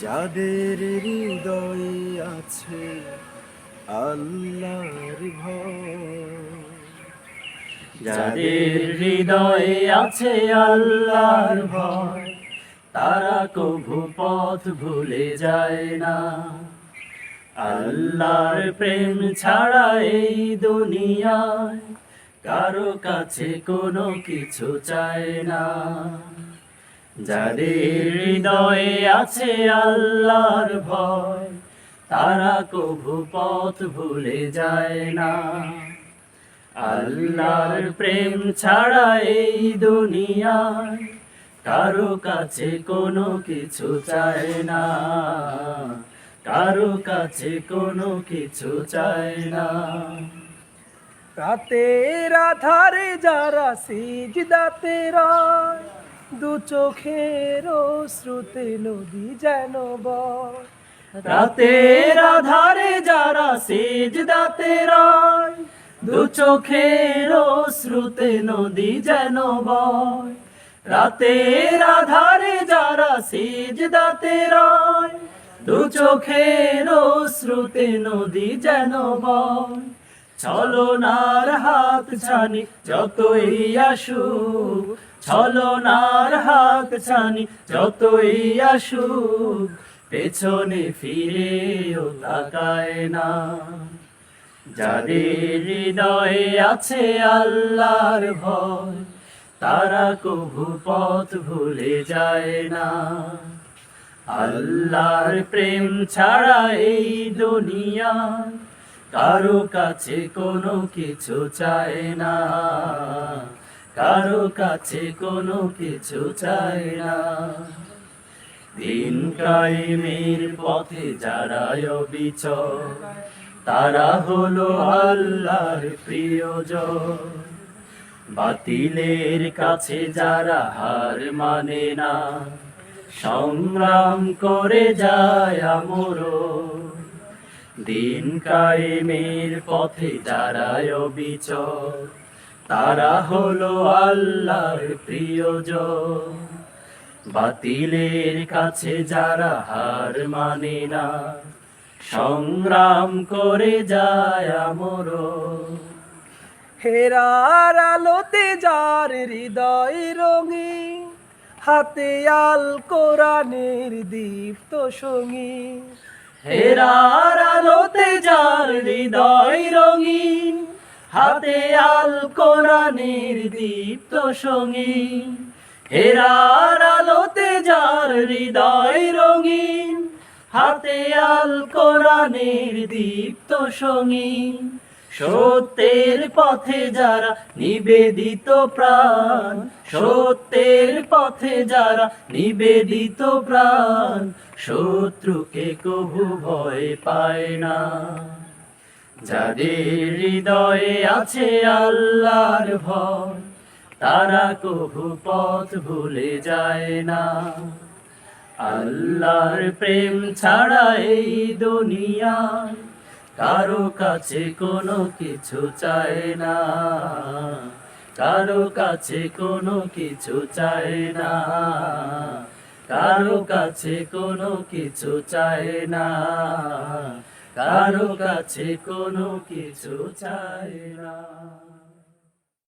যাদের হৃদয়ে আছে আল্লাহর ভয়, যাদের হৃদয়ে আছে আল্লাহর ভয়, তারা কভু পথ ভুলে যায় না। আল্লাহর প্রেম ছাড়া এই দুনিয়ায় কারো কাছে কোনো কিছু চায় না। যাদের হৃদয়ে আছে আল্লাহর ভয়, তারা কভু পথ ভুলে যায় না। আল্লাহর প্রেম ছাড়া এই দুনিয়ায় কারো কাছে কোনো কিছু চায় না, কারো কাছে কোনো কিছু চায় না। রাতের আধারে যারা সিজদাতে রয়, দু চোখের শ্রুতে নদী যেন বয়। রাতের আধারে যারা সিজদাতে রয়, দু চোখের শ্রুতে নদী যেন বয়। রাতের আধারে যারা সিজদাতে রয়, দু চোখের শ্রুতে নদী যেন বয়। ছলনার হাত ছানি যতই আসুক, ছলনার হাত ছানি যতই আসুক, পেছনে ফিরেও তাকায় না। যাদের হৃদয়ে আছে আল্লাহর ভয়, তারা কভু পথ ভুলে যায় না। আল্লাহর প্রেম ছাড়া এই দুনিয়ায় কারো কাছে কোনো কিছু চায় না, কারো কাছে কোনো কিছু চায় না। দিন কায়েমের পথে যারা অবিচল, তারা হলো আল্লাহর প্রিয়জন। বাতিলের কাছে যারা হার মানে না, সংগ্রাম করে যায় আমরণ। দিন কায়েমের পথে যারা অবিচল, তারা হলো আল্লাহর প্রিয়জন। বাতিলের কাছে যারা হার মানে না, সংগ্রাম করে যায় আমরণ। হেরার আলোতে যার হৃদয় রঙিন, হাতে আল কোরআনের দীপ্ত সঙ্গী। হেরার আলোতে যার হৃদয় রঙিন, হাতে আল কোরআনের দীপ্ত সঙ্গী। হেরার আলোতে যার হৃদয় রঙিন, হাতে আল কোরআনের দীপ্ত সঙ্গী। সত্যের পথে যারা নিবেদিত প্রাণ, সত্যের পথে যারা নিবেদিত প্রাণ, শত্রুকে কভু ভয় পায় না। যাদের হৃদয়ে আছে আল্লাহর ভয়, তারা কভু পথ ভুলে যায় না। আল্লাহর প্রেম ছাড়া এই দুনিয়ায় কারো কাছে কোনো কিছু চায় না, কারো কাছে কোনো কিছু চায় না, কারো কাছে কোনো কিছু চায় না, কারো কাছে কোনো কিছু চায় না।